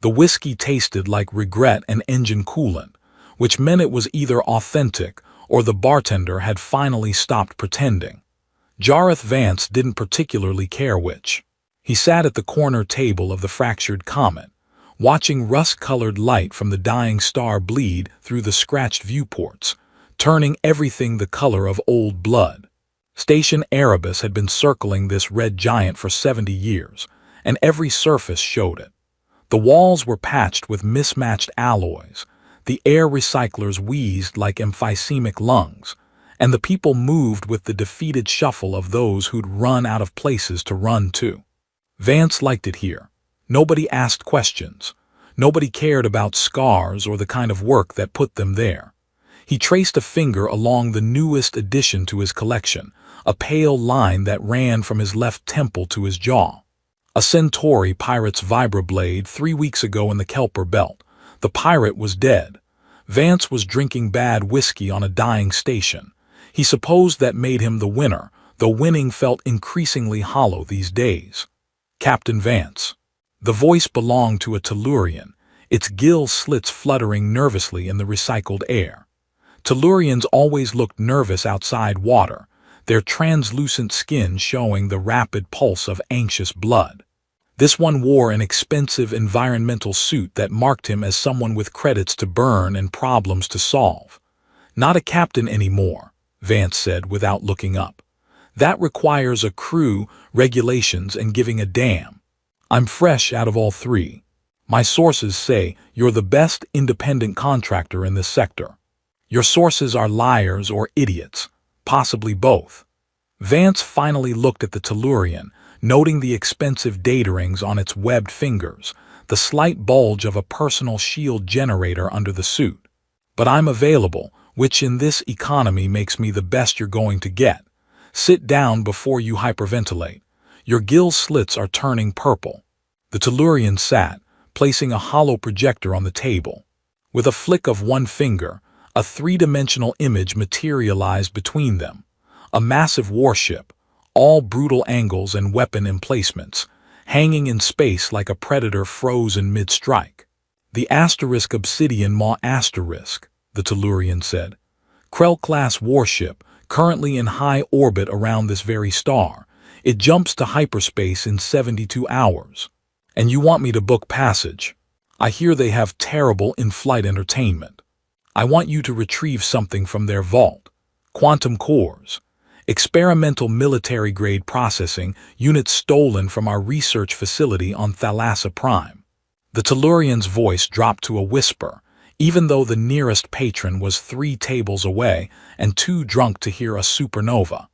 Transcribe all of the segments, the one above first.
The whiskey tasted like regret and engine coolant, which meant it was either authentic or the bartender had finally stopped pretending. Jareth Vance didn't particularly care which. He sat at the corner table of the fractured comet, watching rust-colored light from the dying star bleed through the scratched viewports, turning everything the color of old blood. Station Erebus had been circling this red giant for 70 years, and every surface showed it. The walls were patched with mismatched alloys, the air recyclers wheezed like emphysemic lungs, and the people moved with the defeated shuffle of those who'd run out of places to run to. Vance liked it here. Nobody asked questions. Nobody cared about scars or the kind of work that put them there. He traced a finger along the newest addition to his collection, a pale line that ran from his left temple to his jaw. A Centauri pirate's vibroblade 3 weeks ago in the Kelper Belt. The pirate was dead. Vance was drinking bad whiskey on a dying station. He supposed that made him the winner, though winning felt increasingly hollow these days. Captain Vance. The voice belonged to a Tellurian, its gill slits fluttering nervously in the recycled air. Tellurians always looked nervous outside water, their translucent skin showing the rapid pulse of anxious blood. This one wore an expensive environmental suit that marked him as someone with credits to burn and problems to solve. Not a captain anymore, Vance said without looking up. That requires a crew, regulations, and giving a damn. I'm fresh out of all three. My sources say you're the best independent contractor in this sector. Your sources are liars or idiots, possibly both. Vance finally looked at the Tellurian, noting the expensive data rings on its webbed fingers, the slight bulge of a personal shield generator under the suit. But I'm available, which in this economy makes me the best you're going to get. Sit down before you hyperventilate. Your gill slits are turning purple. The Tellurian sat, placing a hollow projector on the table. With a flick of one finger, a three-dimensional image materialized between them. A massive warship, all brutal angles and weapon emplacements, hanging in space like a predator frozen mid-strike. The Asterisk Obsidian Maw Asterisk, the Tellurian said. Krell-class warship, currently in high orbit around this very star. It jumps to hyperspace in 72 hours. And you want me to book passage? I hear they have terrible in-flight entertainment. I want you to retrieve something from their vault. Quantum cores. Experimental military-grade processing units stolen from our research facility on Thalassa Prime. The Tellurian's voice dropped to a whisper, even though the nearest patron was 3 tables away and too drunk to hear a supernova.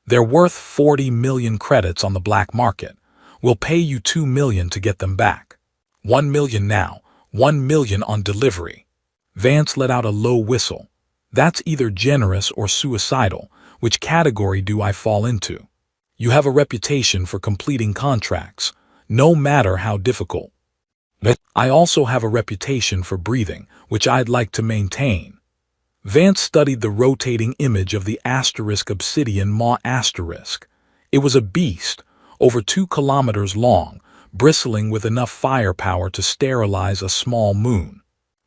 They're worth 40 million credits on the black market. We'll pay you 2 million to get them back. 1 million now, 1 million on delivery. Vance let out a low whistle. That's either generous or suicidal. Which category do I fall into? You have a reputation for completing contracts, no matter how difficult. But I also have a reputation for breathing, which I'd like to maintain. Vance studied the rotating image of the Asterisk Obsidian Maw Asterisk. It was a beast, over 2 kilometers long, bristling with enough firepower to sterilize a small moon.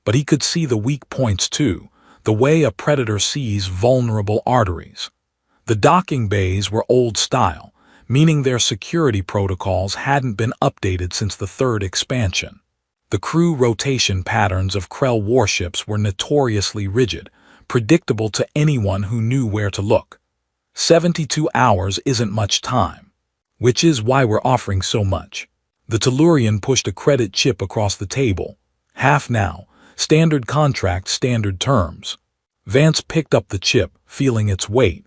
But he could see the weak points too, the way a predator sees vulnerable arteries. The docking bays were old style, meaning their security protocols hadn't been updated since the 3rd expansion. The crew rotation patterns of Krell warships were notoriously rigid, predictable to anyone who knew where to look. 72 hours isn't much time, which is why we're offering so much. The Tellurian pushed a credit chip across the table. Half now, standard contract, standard terms. Vance picked up the chip, feeling its weight.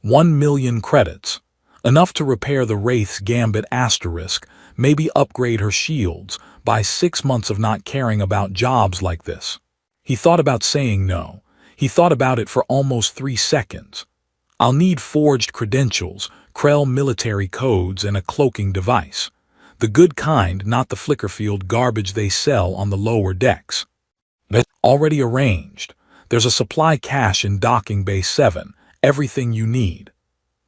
1 million credits. Enough to repair the Wraith's Gambit Asterisk, maybe upgrade her shields, buy 6 months of not caring about jobs like this. He thought about saying no. He thought about it for almost 3 seconds. I'll need forged credentials, Krell military codes, and a cloaking device. The good kind, not the Flickerfield garbage they sell on the lower decks. But already arranged. There's a supply cache in Docking Bay 7, everything you need.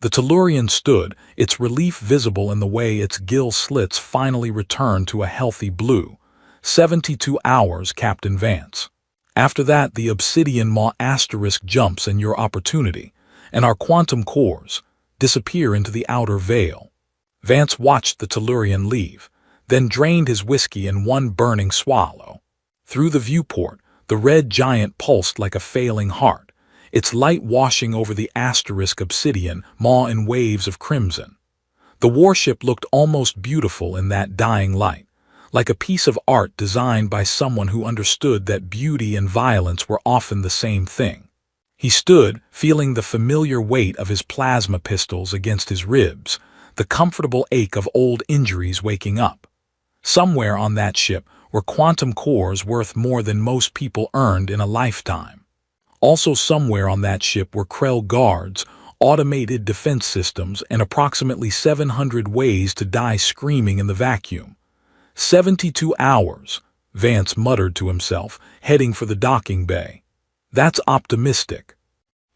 The Tellurian stood, its relief visible in the way its gill slits finally returned to a healthy blue. 72 hours, Captain Vance. After that, the obsidian maw asterisk jumps and your opportunity, and our quantum cores disappear into the outer veil. Vance watched the Tellurian leave, then drained his whiskey in one burning swallow. Through the viewport, the red giant pulsed like a failing heart, its light washing over the asterisk obsidian maw in waves of crimson. The warship looked almost beautiful in that dying light, like a piece of art designed by someone who understood that beauty and violence were often the same thing. He stood, feeling the familiar weight of his plasma pistols against his ribs, the comfortable ache of old injuries waking up. Somewhere on that ship were quantum cores worth more than most people earned in a lifetime. Also somewhere on that ship were Krell guards, automated defense systems, and approximately 700 ways to die screaming in the vacuum. 72 hours, Vance muttered to himself, heading for the docking bay. That's optimistic.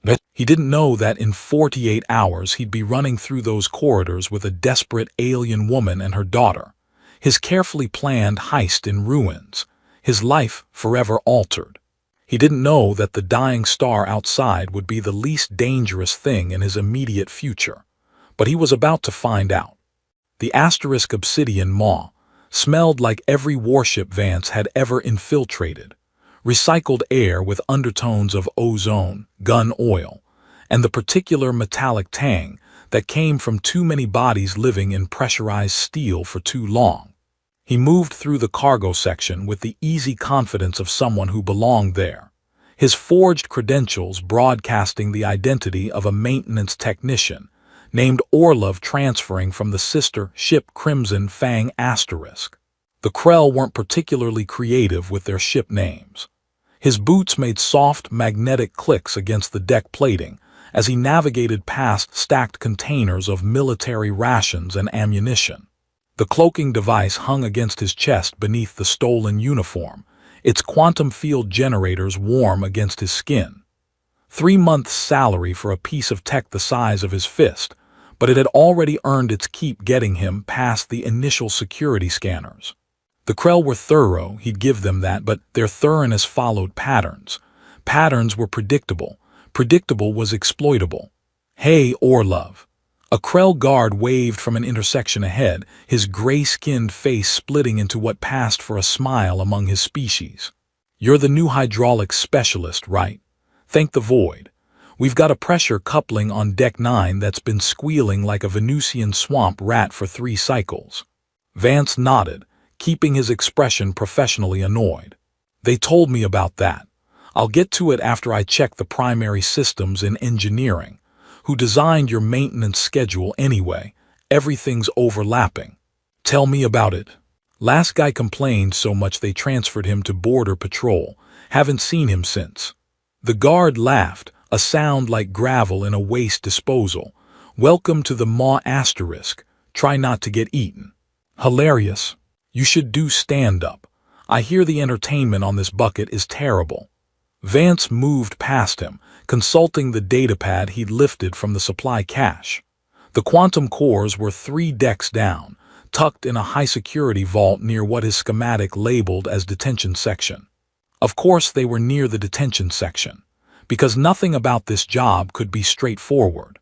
But he didn't know that in 48 hours he'd be running through those corridors with a desperate alien woman and her daughter. His carefully planned heist in ruins, his life forever altered. He didn't know that the dying star outside would be the least dangerous thing in his immediate future, but he was about to find out. The asterisk obsidian maw smelled like every warship Vance had ever infiltrated, recycled air with undertones of ozone, gun oil, and the particular metallic tang that came from too many bodies living in pressurized steel for too long. He moved through the cargo section with the easy confidence of someone who belonged there, his forged credentials broadcasting the identity of a maintenance technician named Orlov transferring from the sister ship Crimson Fang Asterisk. The Krell weren't particularly creative with their ship names. His boots made soft, magnetic clicks against the deck plating as he navigated past stacked containers of military rations and ammunition. The cloaking device hung against his chest beneath the stolen uniform, its quantum field generators warm against his skin. 3 months' salary for a piece of tech the size of his fist, but it had already earned its keep getting him past the initial security scanners. The Krell were thorough, he'd give them that, but their thoroughness followed patterns. Patterns were predictable. Predictable was exploitable. "Hey, Orlov." A Krell guard waved from an intersection ahead, his gray-skinned face splitting into what passed for a smile among his species. "You're the new hydraulics specialist, right? Thank the void. We've got a pressure coupling on Deck 9 that's been squealing like a Venusian swamp rat for 3 cycles. Vance nodded, keeping his expression professionally annoyed. "They told me about that. I'll get to it after I check the primary systems in engineering. Who designed your maintenance schedule anyway? Everything's overlapping. Tell me about it." Last guy complained so much they transferred him to Border Patrol. Haven't seen him since. The guard laughed, a sound like gravel in a waste disposal. "Welcome to the maw asterisk. Try not to get eaten." Hilarious. You should do stand-up. I hear the entertainment on this bucket is terrible. Vance moved past him, consulting the datapad he'd lifted from the supply cache. The quantum cores were 3 decks down, tucked in a high-security vault near what his schematic labeled as detention section. Of course they were near the detention section, because nothing about this job could be straightforward.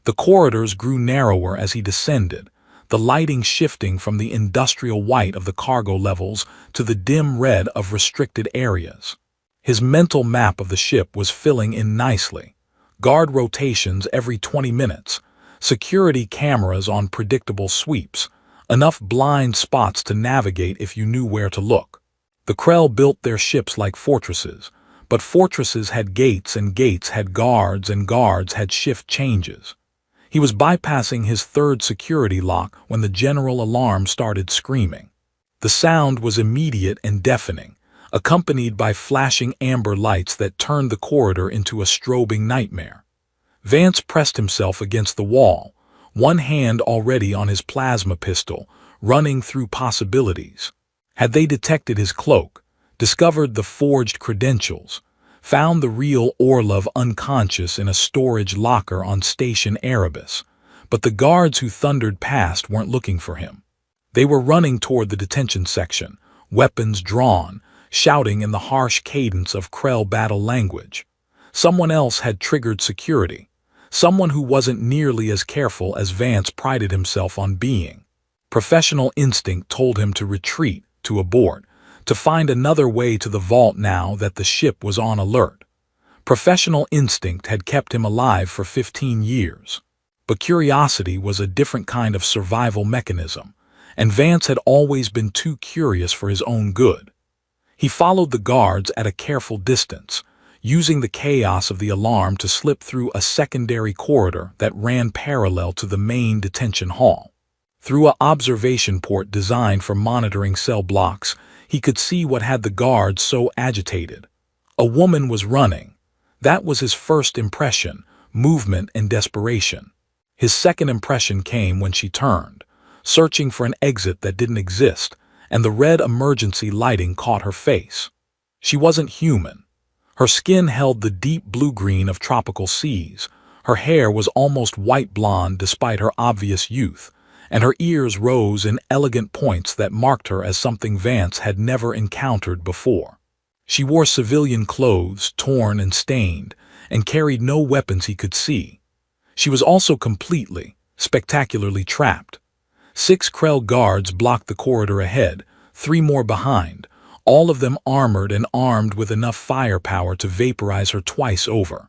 The corridors grew narrower as he descended, the lighting shifting from the industrial white of the cargo levels to the dim red of restricted areas. His mental map of the ship was filling in nicely. Guard rotations every 20 minutes, security cameras on predictable sweeps, enough blind spots to navigate if you knew where to look. The Krell built their ships like fortresses, but fortresses had gates and gates had guards and guards had shift changes. He was bypassing his 3rd security lock when the general alarm started screaming. The sound was immediate and deafening, accompanied by flashing amber lights that turned the corridor into a strobing nightmare. Vance pressed himself against the wall, one hand already on his plasma pistol, running through possibilities. Had they detected his cloak, discovered the forged credentials, found the real Orlov unconscious in a storage locker on Station Erebus, but the guards who thundered past weren't looking for him. They were running toward the detention section, weapons drawn, shouting in the harsh cadence of Krell battle language. Someone else had triggered security. Someone who wasn't nearly as careful as Vance prided himself on being. Professional instinct told him to retreat, to abort, to find another way to the vault now that the ship was on alert. Professional instinct had kept him alive for 15 years. But curiosity was a different kind of survival mechanism, and Vance had always been too curious for his own good. He followed the guards at a careful distance, using the chaos of the alarm to slip through a secondary corridor that ran parallel to the main detention hall. Through an observation port designed for monitoring cell blocks, he could see what had the guards so agitated. A woman was running. That was his first impression, movement and desperation. His second impression came when she turned, searching for an exit that didn't exist, and the red emergency lighting caught her face. She wasn't human. Her skin held the deep blue-green of tropical seas, her hair was almost white blonde despite her obvious youth, and her ears rose in elegant points that marked her as something Vance had never encountered before. She wore civilian clothes, torn and stained, and carried no weapons he could see. She was also completely, spectacularly trapped. 6 Krell guards blocked the corridor ahead, 3 more behind, all of them armored and armed with enough firepower to vaporize her twice over.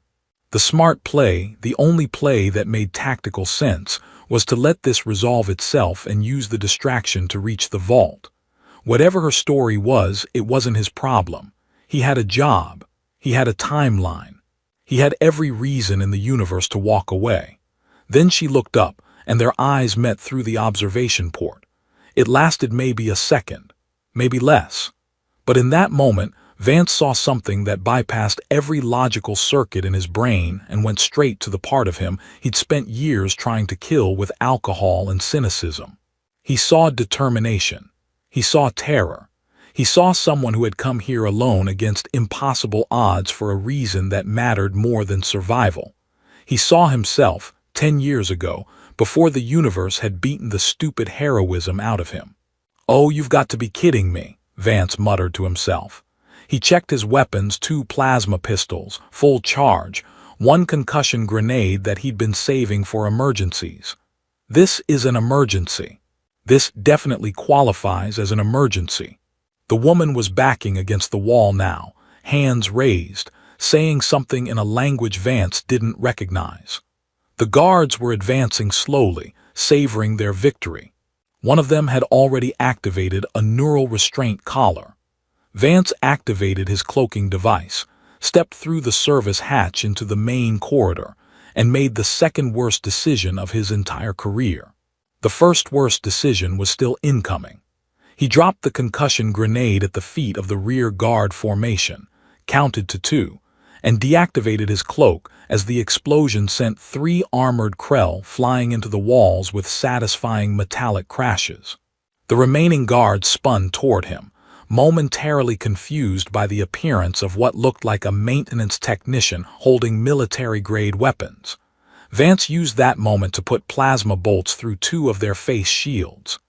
The smart play, the only play that made tactical sense, was to let this resolve itself and use the distraction to reach the vault. Whatever her story was, it wasn't his problem. He had a job. He had a timeline. He had every reason in the universe to walk away. Then she looked up, and their eyes met through the observation port. It lasted maybe a second, maybe less. But in that moment, Vance saw something that bypassed every logical circuit in his brain and went straight to the part of him he'd spent years trying to kill with alcohol and cynicism. He saw determination. He saw terror. He saw someone who had come here alone against impossible odds for a reason that mattered more than survival. He saw himself, 10 years ago, before the universe had beaten the stupid heroism out of him. "Oh, you've got to be kidding me," Vance muttered to himself. He checked his weapons, 2 plasma pistols, full charge, 1 concussion grenade that he'd been saving for emergencies. This is an emergency. This definitely qualifies as an emergency. The woman was backing against the wall now, hands raised, saying something in a language Vance didn't recognize. The guards were advancing slowly, savoring their victory. One of them had already activated a neural restraint collar. Vance activated his cloaking device, stepped through the service hatch into the main corridor, and made the second worst decision of his entire career. The first worst decision was still incoming. He dropped the concussion grenade at the feet of the rear guard formation, counted to 2, and deactivated his cloak as the explosion sent 3 armored Krell flying into the walls with satisfying metallic crashes. The remaining guards spun toward him, momentarily confused by the appearance of what looked like a maintenance technician holding military-grade weapons. Vance used that moment to put plasma bolts through 2 of their face shields.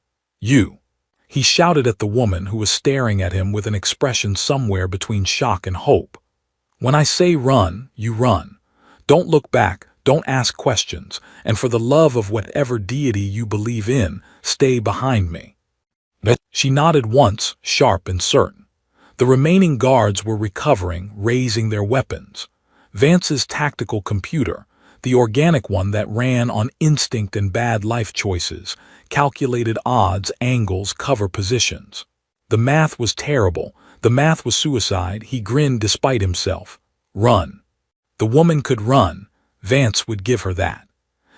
"You!" he shouted at the woman who was staring at him with an expression somewhere between shock and hope. "When I say run, you run. Don't look back, don't ask questions, and for the love of whatever deity you believe in, stay behind me." She nodded once, sharp and certain. The remaining guards were recovering, raising their weapons. Vance's tactical computer, the organic one that ran on instinct and bad life choices, calculated odds, angles, cover positions. The math was terrible. The math was suicide. He grinned despite himself. Run. The woman could run. Vance would give her that.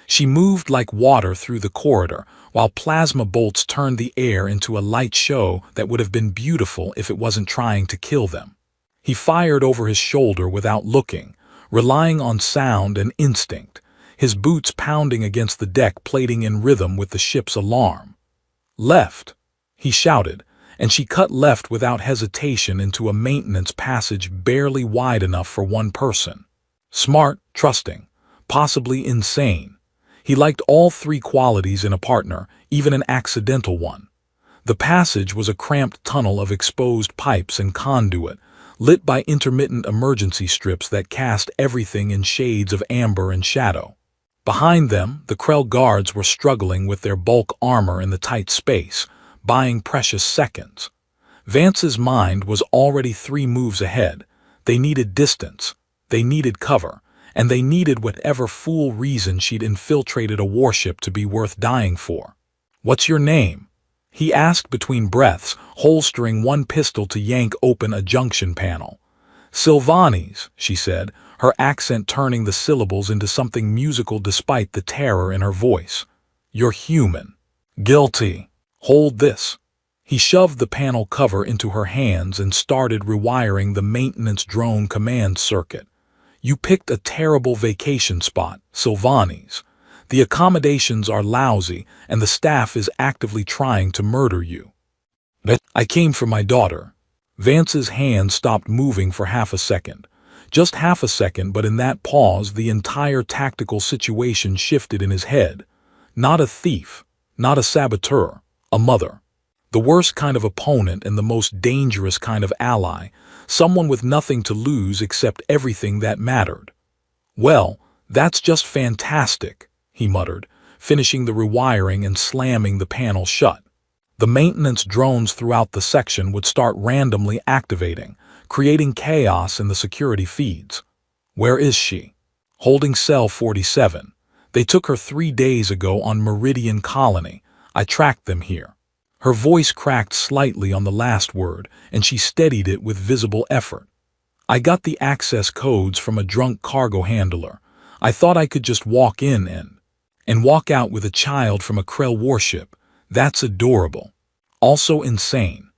She moved like water through the corridor, while plasma bolts turned the air into a light show that would have been beautiful if it wasn't trying to kill them. He fired over his shoulder without looking, relying on sound and instinct, his boots pounding against the deck plating in rhythm with the ship's alarm. "Left," he shouted, and she cut left without hesitation into a maintenance passage barely wide enough for one person. Smart, trusting, possibly insane. He liked all 3 qualities in a partner, even an accidental one. The passage was a cramped tunnel of exposed pipes and conduit, lit by intermittent emergency strips that cast everything in shades of amber and shadow. Behind them, the Krell guards were struggling with their bulk armor in the tight space, buying precious seconds. Vance's mind was already 3 moves ahead. They needed distance, they needed cover, and they needed whatever fool reason she'd infiltrated a warship to be worth dying for. "What's your name?" he asked between breaths, holstering one pistol to yank open a junction panel. "Sylvanes," she said, her accent turning the syllables into something musical despite the terror in her voice. "You're human." "Guilty. Hold this." He shoved the panel cover into her hands and started rewiring the maintenance drone command circuit. "You picked a terrible vacation spot, Sylvanes. The accommodations are lousy, and the staff is actively trying to murder you." "I came for my daughter." Vance's hand stopped moving for half a second. Just half a second, but in that pause the entire tactical situation shifted in his head. Not a thief, not a saboteur, a mother. The worst kind of opponent and the most dangerous kind of ally, someone with nothing to lose except everything that mattered. "Well, that's just fantastic," he muttered, finishing the rewiring and slamming the panel shut. The maintenance drones throughout the section would start randomly activating, creating chaos in the security feeds. "Where is she?" "Holding cell 47. They took her 3 days ago on Meridian Colony. I tracked them here." Her voice cracked slightly on the last word, and she steadied it with visible effort. "I got the access codes from a drunk cargo handler. I thought I could just walk in and walk out with a child from a Krell warship. That's adorable. Also insane."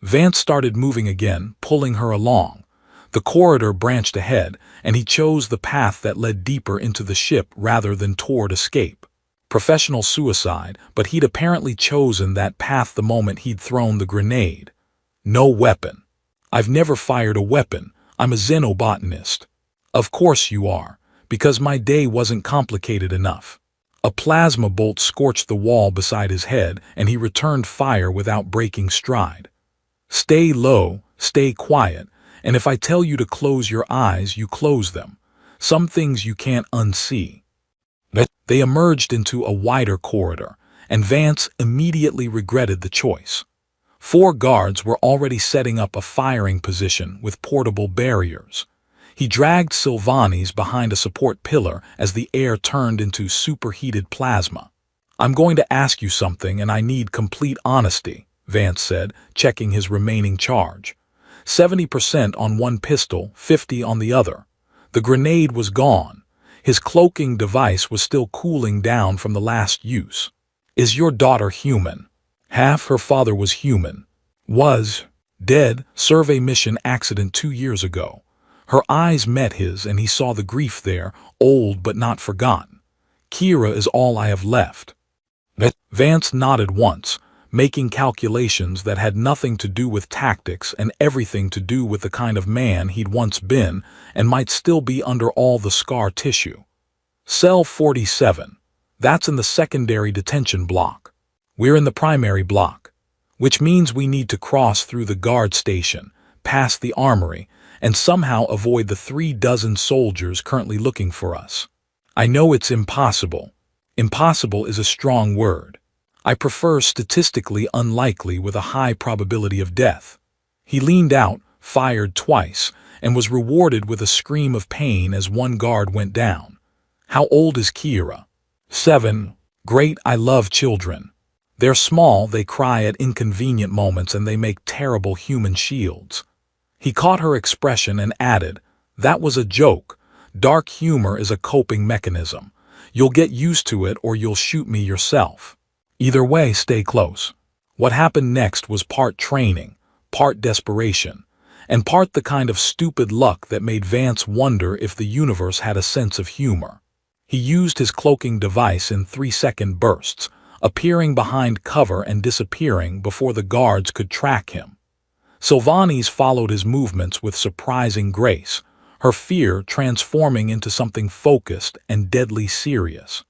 Vance started moving again, pulling her along. The corridor branched ahead, and he chose the path that led deeper into the ship rather than toward escape. Professional suicide, but he'd apparently chosen that path the moment he'd thrown the grenade. "No weapon." "I've never fired a weapon. I'm a xenobotanist." "Of course you are, because my day wasn't complicated enough." A plasma bolt scorched the wall beside his head, and he returned fire without breaking stride. "Stay low, stay quiet, and if I tell you to close your eyes, you close them. Some things you can't unsee." They emerged into a wider corridor, and Vance immediately regretted the choice. 4 guards were already setting up a firing position with portable barriers. He dragged Sylvanes behind a support pillar as the air turned into superheated plasma. "I'm going to ask you something, and I need complete honesty," Vance said, checking his remaining charge. 70% on one pistol, 50 on the other. The grenade was gone. His cloaking device was still cooling down from the last use. "Is your daughter human?" "Half her father was human. Was dead, survey mission accident 2 years ago." Her eyes met his, and he saw the grief there, old but not forgotten. "Kira is all I have left." Vance nodded once, making calculations that had nothing to do with tactics and everything to do with the kind of man he'd once been and might still be under all the scar tissue. "Cell 47. That's in the secondary detention block. We're in the primary block, which means we need to cross through the guard station, past the armory, and somehow avoid the 3 dozen soldiers currently looking for us. I know it's impossible. Impossible is a strong word. I prefer statistically unlikely with a high probability of death." He leaned out, fired twice, and was rewarded with a scream of pain as one guard went down. "How old is Kira?" 7. "Great, I love children. They're small, they cry at inconvenient moments, and they make terrible human shields." He caught her expression and added, "That was a joke. Dark humor is a coping mechanism. You'll get used to it or you'll shoot me yourself. Either way, stay close." What happened next was part training, part desperation, and part the kind of stupid luck that made Vance wonder if the universe had a sense of humor. He used his cloaking device in 3-second bursts, appearing behind cover and disappearing before the guards could track him. Sylvanes followed his movements with surprising grace, her fear transforming into something focused and deadly serious.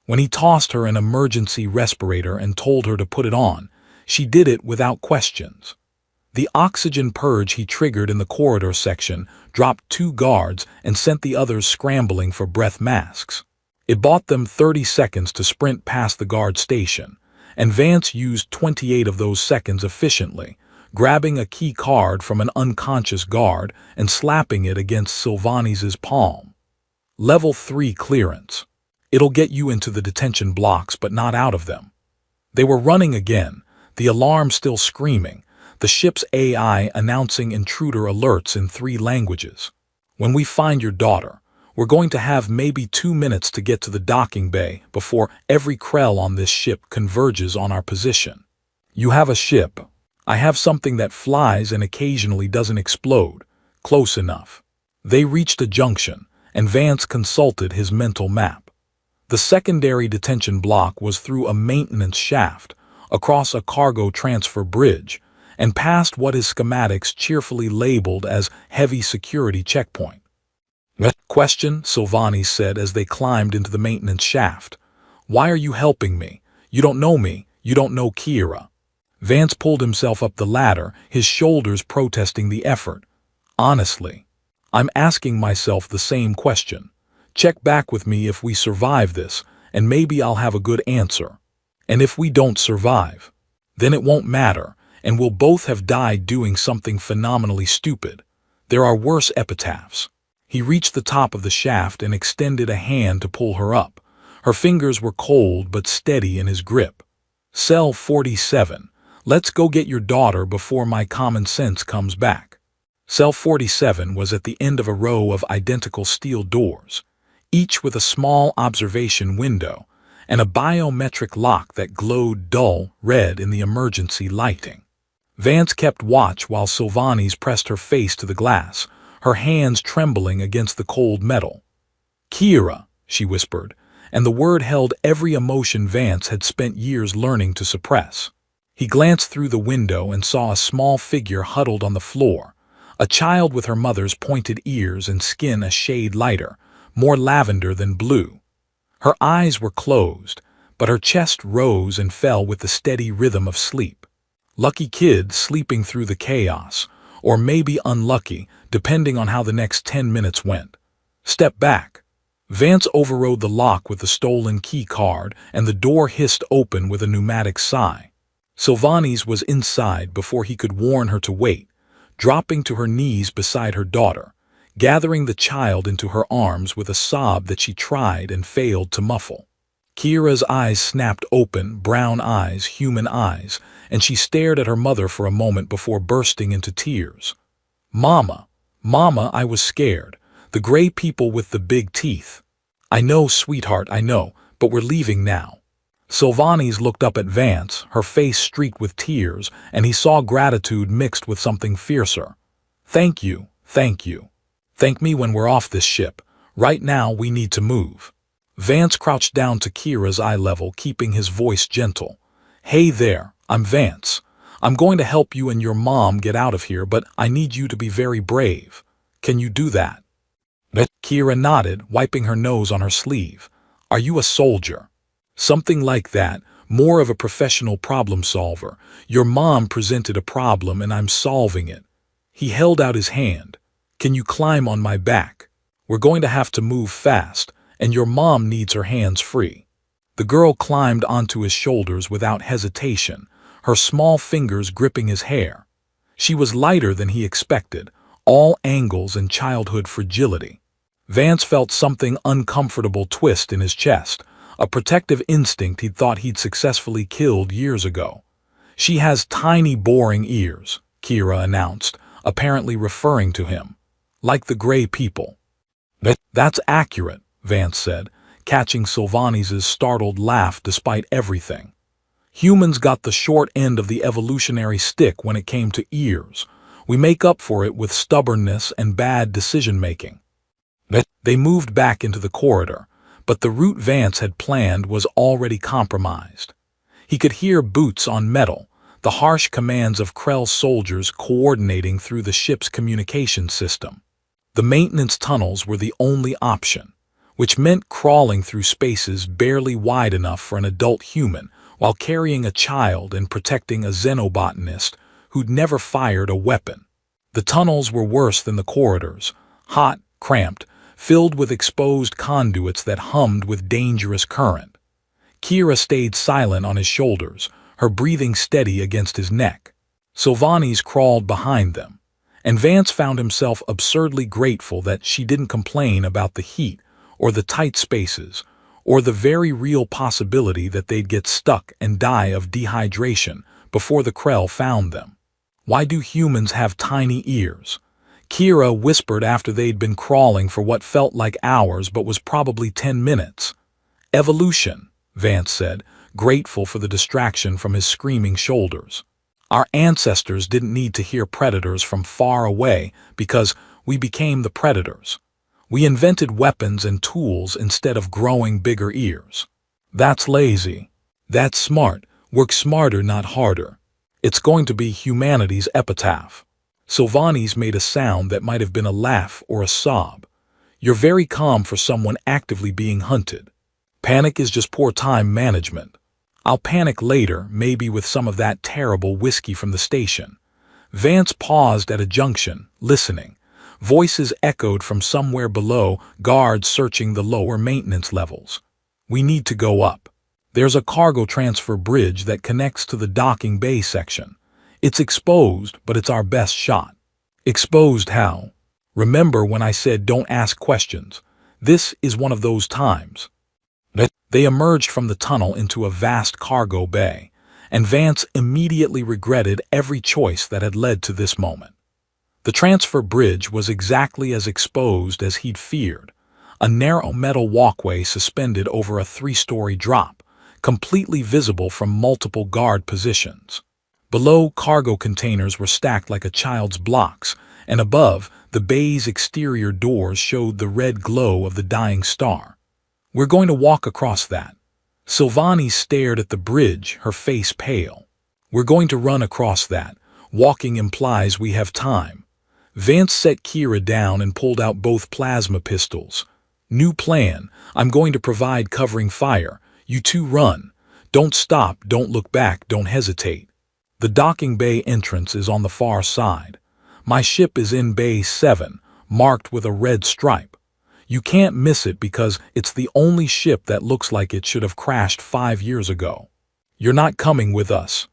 When he tossed her an emergency respirator and told her to put it on, She did it without questions. The oxygen purge he triggered in the corridor section dropped 2 guards and sent the others scrambling for breath masks. It bought them 30 seconds to sprint past the guard station, and Vance used 28 of those seconds efficiently, grabbing a key card from an unconscious guard and slapping it against Sylvanis's palm. Level 3 clearance. It'll get you into the detention blocks but not out of them. They were running again, the alarm still screaming, the ship's AI announcing intruder alerts in 3 languages. When we find your daughter, we're going to have maybe 2 minutes to get to the docking bay before every Krell on this ship converges on our position. You have a ship. I have something that flies and occasionally doesn't explode. Close enough. They reached a junction, and Vance consulted his mental map. The secondary detention block was through a maintenance shaft, across a cargo transfer bridge, and past what his schematics cheerfully labeled as heavy security checkpoint. Question, Sylvanis said as they climbed into the maintenance shaft. Why are you helping me? You don't know me. You don't know Kira. Vance pulled himself up the ladder, his shoulders protesting the effort. Honestly, I'm asking myself the same question. Check back with me if we survive this, and maybe I'll have a good answer. And if we don't survive, then it won't matter, and we'll both have died doing something phenomenally stupid. There are worse epitaphs. He reached the top of the shaft and extended a hand to pull her up. Her fingers were cold but steady in his grip. Cell 47. Let's go get your daughter before my common sense comes back. Cell 47 was at the end of a row of identical steel doors, each with a small observation window and a biometric lock that glowed dull red in the emergency lighting. Vance kept watch while Sylvanis pressed her face to the glass, her hands trembling against the cold metal. Kira, she whispered, and the word held every emotion Vance had spent years learning to suppress. He glanced through the window and saw a small figure huddled on the floor, a child with her mother's pointed ears and skin a shade lighter, more lavender than blue. Her eyes were closed, but her chest rose and fell with the steady rhythm of sleep. Lucky kid sleeping through the chaos, or maybe unlucky, depending on how the next 10 minutes went. Step back. Vance overrode the lock with the stolen key card, and the door hissed open with a pneumatic sigh. Sylvanis was inside before he could warn her to wait, dropping to her knees beside her daughter, gathering the child into her arms with a sob that she tried and failed to muffle. Kira's eyes snapped open, brown eyes, human eyes, and she stared at her mother for a moment before bursting into tears. Mama, Mama, I was scared. The gray people with the big teeth. I know, sweetheart, I know, but we're leaving now. Sylvanis looked up at Vance, her face streaked with tears, and he saw gratitude mixed with something fiercer. Thank you, thank you. Thank me when we're off this ship. Right now we need to move. Vance crouched down to Kira's eye level, keeping his voice gentle. Hey there, I'm Vance. I'm going to help you and your mom get out of here, but I need you to be very brave. Can you do that? Kira nodded, wiping her nose on her sleeve. Are you a soldier? Something like that, more of a professional problem solver. Your mom presented a problem and I'm solving it. He held out his hand. Can you climb on my back? We're going to have to move fast, and your mom needs her hands free. The girl climbed onto his shoulders without hesitation, her small fingers gripping his hair. She was lighter than he expected, all angles and childhood fragility. Vance felt something uncomfortable twist in his chest, a protective instinct he'd thought he'd successfully killed years ago. She has tiny boring ears, Kira announced, apparently referring to him. Like the gray people. That's accurate, Vance said, catching Sylvanis's startled laugh despite everything. Humans got the short end of the evolutionary stick when it came to ears. We make up for it with stubbornness and bad decision-making. They moved back into the corridor, but the route Vance had planned was already compromised. He could hear boots on metal, the harsh commands of Krell's soldiers coordinating through the ship's communication system. The maintenance tunnels were the only option, which meant crawling through spaces barely wide enough for an adult human, while carrying a child and protecting a xenobotanist who'd never fired a weapon. The tunnels were worse than the corridors, hot, cramped, filled with exposed conduits that hummed with dangerous current. Kira stayed silent on his shoulders, her breathing steady against his neck. Sylvanis crawled behind them, and Vance found himself absurdly grateful that she didn't complain about the heat or the tight spaces, or the very real possibility that they'd get stuck and die of dehydration before the Krell found them. "Why do humans have tiny ears?" Kira whispered after they'd been crawling for what felt like hours but was probably 10 minutes. "Evolution," Vance said, grateful for the distraction from his screaming shoulders. "Our ancestors didn't need to hear predators from far away because we became the predators. We invented weapons and tools instead of growing bigger ears." "That's lazy." "That's smart. Work smarter, not harder. It's going to be humanity's epitaph." Sylvanis made a sound that might have been a laugh or a sob. "You're very calm for someone actively being hunted." "Panic is just poor time management. I'll panic later, maybe with some of that terrible whiskey from the station." Vance paused at a junction, listening. Voices echoed from somewhere below, guards searching the lower maintenance levels. "We need to go up. There's a cargo transfer bridge that connects to the docking bay section. It's exposed, but it's our best shot." "Exposed how?" "Remember when I said don't ask questions? This is one of those times." They emerged from the tunnel into a vast cargo bay, and Vance immediately regretted every choice that had led to this moment. The transfer bridge was exactly as exposed as he'd feared, a narrow metal walkway suspended over a 3-story drop, completely visible from multiple guard positions. Below, cargo containers were stacked like a child's blocks, and above, the bay's exterior doors showed the red glow of the dying star. "We're going to walk across that." Sylvani stared at the bridge, her face pale. "We're going to run across that. Walking implies we have time." Vance set Kira down and pulled out both plasma pistols. "New plan. I'm going to provide covering fire. You two run. Don't stop, don't look back, don't hesitate." The docking bay entrance is on the far side. My ship is in Bay 7, marked with a red stripe. You can't miss it because it's the only ship that looks like it should have crashed 5 years ago. You're not coming with us.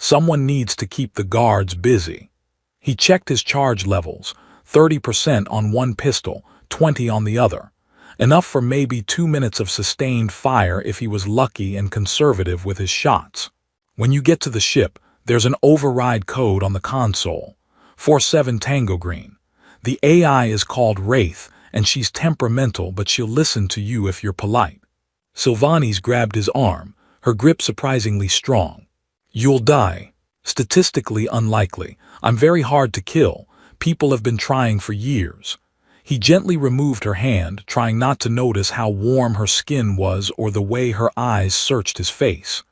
Someone needs to keep the guards busy. He checked his charge levels, 30% on one pistol, 20 on the other. Enough for maybe 2 minutes of sustained fire if he was lucky and conservative with his shots. When you get to the ship, there's an override code on the console. 47 Tango Green. The AI is called Wraith, and she's temperamental, but she'll listen to you if you're polite. Sylvanis grabbed his arm, her grip surprisingly strong. "You'll die. Statistically unlikely. I'm very hard to kill. People have been trying for years." He gently removed her hand, trying not to notice how warm her skin was or the way her eyes searched his face.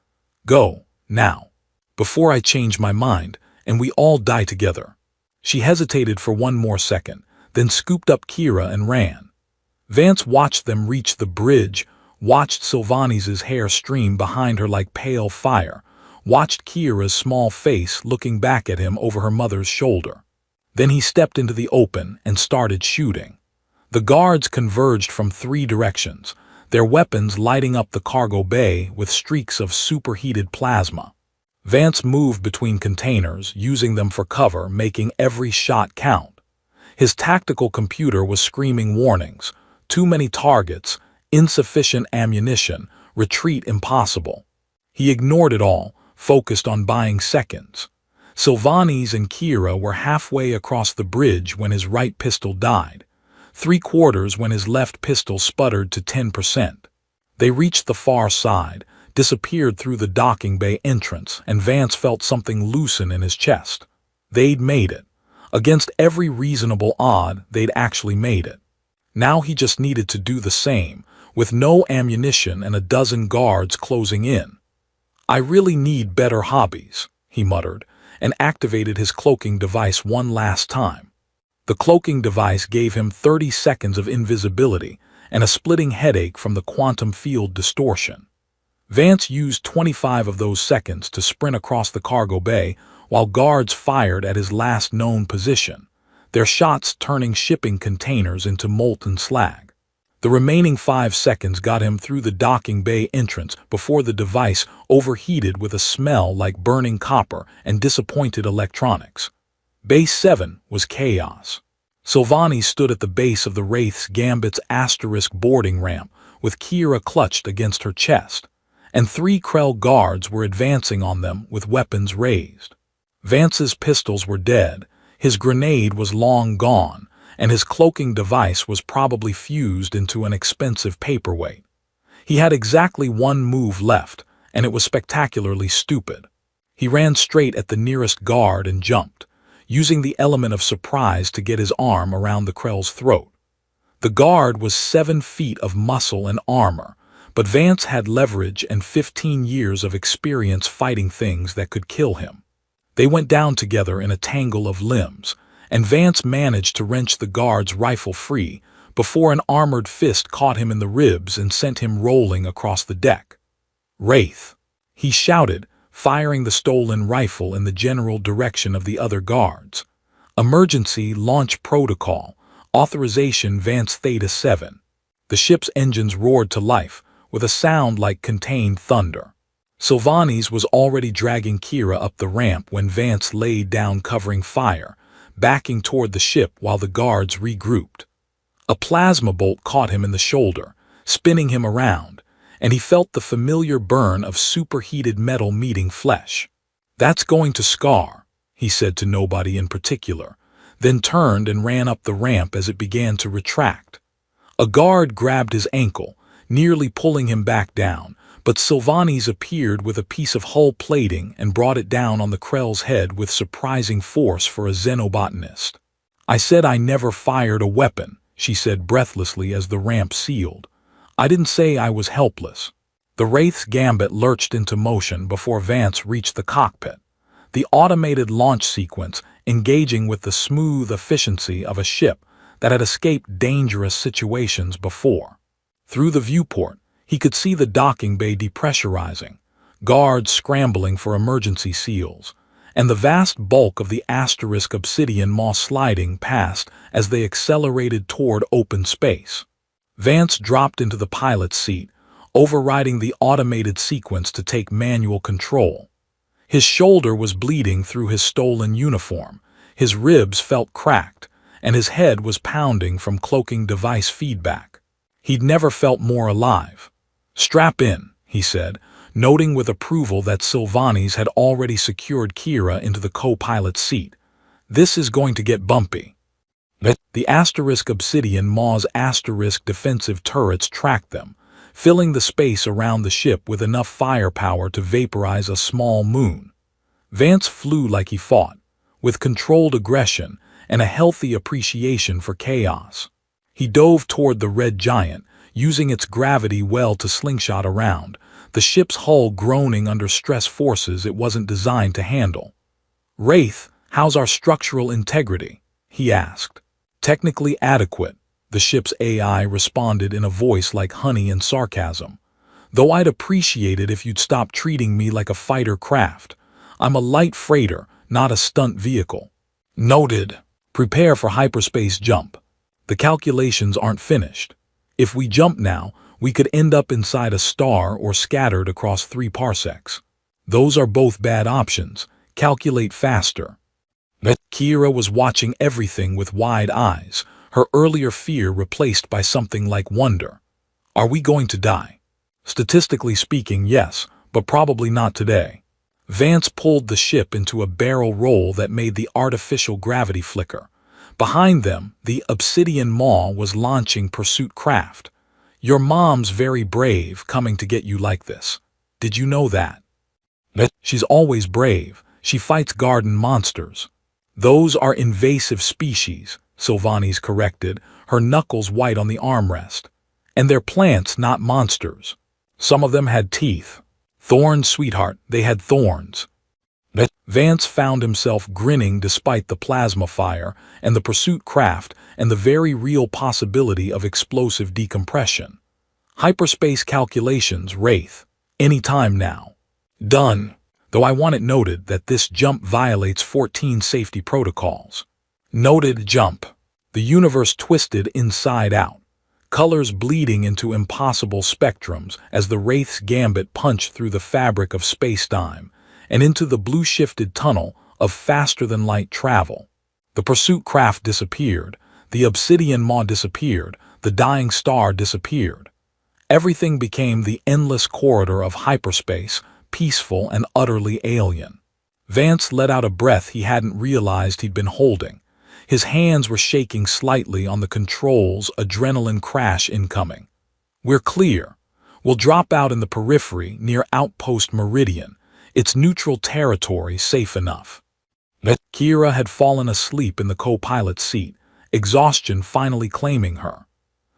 "Go, now. Before I change my mind, and we all die together." She hesitated for one more second, then scooped up Kira and ran. Vance watched them reach the bridge, watched Sylvanis's hair stream behind her like pale fire, watched Kira's small face looking back at him over her mother's shoulder. Then he stepped into the open and started shooting. The guards converged from 3 directions, their weapons lighting up the cargo bay with streaks of superheated plasma. Vance moved between containers, using them for cover, making every shot count. His tactical computer was screaming warnings: too many targets, insufficient ammunition, retreat impossible. He ignored it all, focused on buying seconds. Sylvanis and Kira were halfway across the bridge when his right pistol died, 3/4 when his left pistol sputtered to 10%. They reached the far side, disappeared through the docking bay entrance, and Vance felt something loosen in his chest. They'd made it. Against every reasonable odd, they'd actually made it. Now he just needed to do the same, with no ammunition and a dozen guards closing in. "I really need better hobbies," he muttered, and activated his cloaking device one last time. The cloaking device gave him 30 seconds of invisibility and a splitting headache from the quantum field distortion. Vance used 25 of those seconds to sprint across the cargo bay while guards fired at his last known position, their shots turning shipping containers into molten slag. The remaining 5 seconds got him through the docking bay entrance before the device overheated with a smell like burning copper and disappointed electronics. Base 7 was chaos. Sylvani stood at the base of the Wraith's Gambit's asterisk boarding ramp with Kira clutched against her chest, and 3 Krell guards were advancing on them with weapons raised. Vance's pistols were dead, his grenade was long gone, and his cloaking device was probably fused into an expensive paperweight. He had exactly 1 move left, and it was spectacularly stupid. He ran straight at the nearest guard and jumped, using the element of surprise to get his arm around the Krell's throat. The guard was 7 feet of muscle and armor, but Vance had leverage and 15 years of experience fighting things that could kill him. They went down together in a tangle of limbs, and Vance managed to wrench the guard's rifle free before an armored fist caught him in the ribs and sent him rolling across the deck. "Wraith!" he shouted, firing the stolen rifle in the general direction of the other guards. "Emergency launch protocol. Authorization Vance Theta 7. The ship's engines roared to life, with a sound like contained thunder. Sylvani's was already dragging Kira up the ramp when Vance laid down covering fire, backing toward the ship while the guards regrouped. A plasma bolt caught him in the shoulder, spinning him around, and he felt the familiar burn of superheated metal meeting flesh. "That's going to scar," he said to nobody in particular, then turned and ran up the ramp as it began to retract. A guard grabbed his ankle, nearly pulling him back down, but Sylvani's appeared with a piece of hull plating and brought it down on the Krell's head with surprising force for a xenobotanist. "I said I never fired a weapon," she said breathlessly as the ramp sealed. "I didn't say I was helpless." The Wraith's Gambit lurched into motion before Vance reached the cockpit, the automated launch sequence engaging with the smooth efficiency of a ship that had escaped dangerous situations before. Through the viewport, he could see the docking bay depressurizing, guards scrambling for emergency seals, and the vast bulk of the asterisk obsidian maw sliding past as they accelerated toward open space. Vance dropped into the pilot's seat, overriding the automated sequence to take manual control. His shoulder was bleeding through his stolen uniform, his ribs felt cracked, and his head was pounding from cloaking device feedback. He'd never felt more alive. "Strap in," he said, noting with approval that Sylvani's had already secured Kira into the co-pilot's seat. "This is going to get bumpy." The asterisk obsidian maw's asterisk defensive turrets tracked them, filling the space around the ship with enough firepower to vaporize a small moon. Vance flew like he fought, with controlled aggression and a healthy appreciation for chaos. He dove toward the red giant, using its gravity well to slingshot around, the ship's hull groaning under stress forces it wasn't designed to handle. "Wraith, how's our structural integrity?" he asked. "Technically adequate," the ship's AI responded in a voice like honey and sarcasm. "Though I'd appreciate it if you'd stop treating me like a fighter craft. I'm a light freighter, not a stunt vehicle." "Noted. Prepare for hyperspace jump. The calculations aren't finished. If we jump now, we could end up inside a star or scattered across 3 parsecs. Those are both bad options. Calculate faster." Kira was watching everything with wide eyes, her earlier fear replaced by something like wonder. "Are we going to die?" "Statistically speaking, yes, but probably not today." Vance pulled the ship into a barrel roll that made the artificial gravity flicker. Behind them, the obsidian maw was launching pursuit craft. "Your mom's very brave coming to get you like this. Did you know that?" "She's always brave. She fights garden monsters." "Those are invasive species," Sylvani's corrected, her knuckles white on the armrest. "And they're plants, not monsters. Some of them had teeth." "Thorns, sweetheart, they had thorns." Vance found himself grinning despite the plasma fire and the pursuit craft and the very real possibility of explosive decompression. "Hyperspace calculations, Wraith. Any time now. Done. Though I want it noted that this jump violates 14 safety protocols. Noted jump. The universe twisted inside out, colors bleeding into impossible spectrums as the Wraith's gambit punched through the fabric of space-time and into the blue-shifted tunnel of faster-than-light travel. The pursuit craft disappeared, the obsidian maw disappeared, the dying star disappeared. Everything became the endless corridor of hyperspace, peaceful and utterly alien. Vance let out a breath he hadn't realized he'd been holding. His hands were shaking slightly on the controls, adrenaline crash incoming. We're clear. We'll drop out in the periphery near Outpost Meridian. It's neutral territory, safe enough. Kira had fallen asleep in the co-pilot's seat, exhaustion finally claiming her.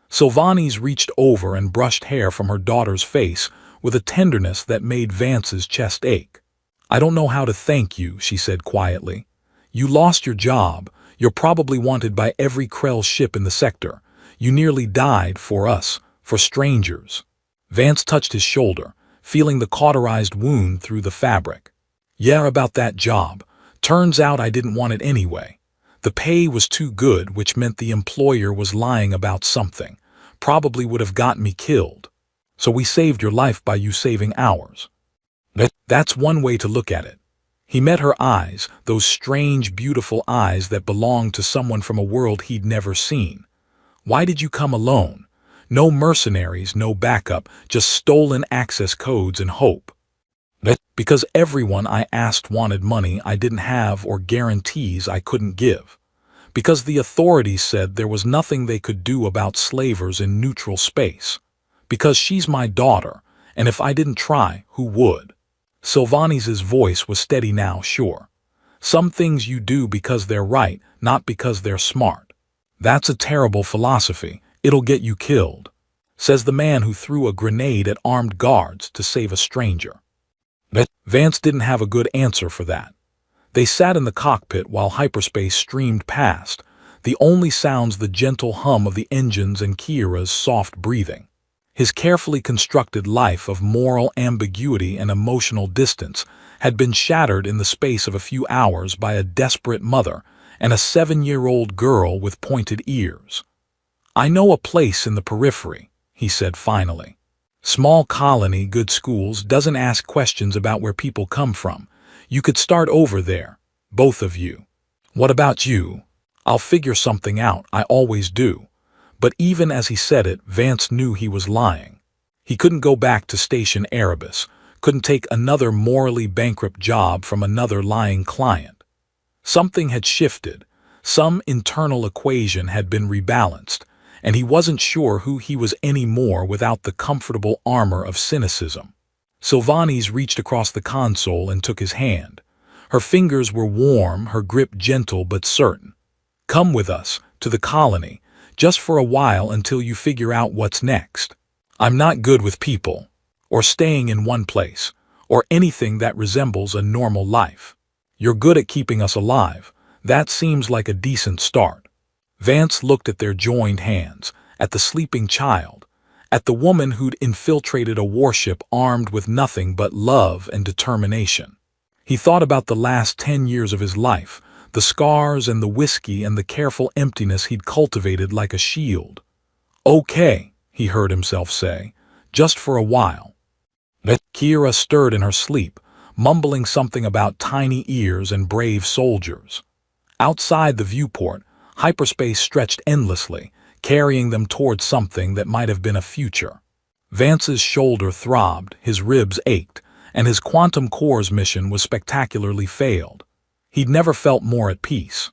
Sylvanis reached over and brushed hair from her daughter's face with a tenderness that made Vance's chest ache. I don't know how to thank you, she said quietly. You lost your job. You're probably wanted by every Krell ship in the sector. You nearly died for us, for strangers. Vance touched his shoulder, feeling the cauterized wound through the fabric. Yeah, about that job. Turns out I didn't want it anyway. The pay was too good, which meant the employer was lying about something. Probably would have gotten me killed. So we saved your life by you saving ours. That's one way to look at it. He met her eyes, those strange, beautiful eyes that belonged to someone from a world he'd never seen. Why did you come alone? No mercenaries, no backup, just stolen access codes and hope. Because everyone I asked wanted money I didn't have or guarantees I couldn't give. Because the authorities said there was nothing they could do about slavers in neutral space. Because she's my daughter, and if I didn't try, who would? Sylvanis's voice was steady now, sure. Some things you do because they're right, not because they're smart. That's a terrible philosophy. It'll get you killed. Says the man who threw a grenade at armed guards to save a stranger. Vance didn't have a good answer for that. They sat in the cockpit while hyperspace streamed past, the only sounds the gentle hum of the engines and Kira's soft breathing. His carefully constructed life of moral ambiguity and emotional distance had been shattered in the space of a few hours by a desperate mother and a 7-year-old girl with pointed ears. I know a place in the periphery, he said finally. Small colony, good schools, doesn't ask questions about where people come from. You could start over there, both of you. What about you? I'll figure something out, I always do. But even as he said it, Vance knew he was lying. He couldn't go back to Station Erebus, couldn't take another morally bankrupt job from another lying client. Something had shifted, some internal equation had been rebalanced, and he wasn't sure who he was anymore without the comfortable armor of cynicism. Sylvanis reached across the console and took his hand. Her fingers were warm, her grip gentle but certain. Come with us, to the colony, just for a while until you figure out what's next. I'm not good with people, or staying in one place, or anything that resembles a normal life. You're good at keeping us alive. That seems like a decent start. Vance looked at their joined hands, at the sleeping child, at the woman who'd infiltrated a warship armed with nothing but love and determination. He thought about the last 10 years of his life, the scars and the whiskey and the careful emptiness he'd cultivated like a shield. Okay, he heard himself say, just for a while. Kira stirred in her sleep, mumbling something about tiny ears and brave soldiers. Outside the viewport, hyperspace stretched endlessly, carrying them towards something that might have been a future. Vance's shoulder throbbed, his ribs ached, and his quantum core's mission was spectacularly failed. He'd never felt more at peace.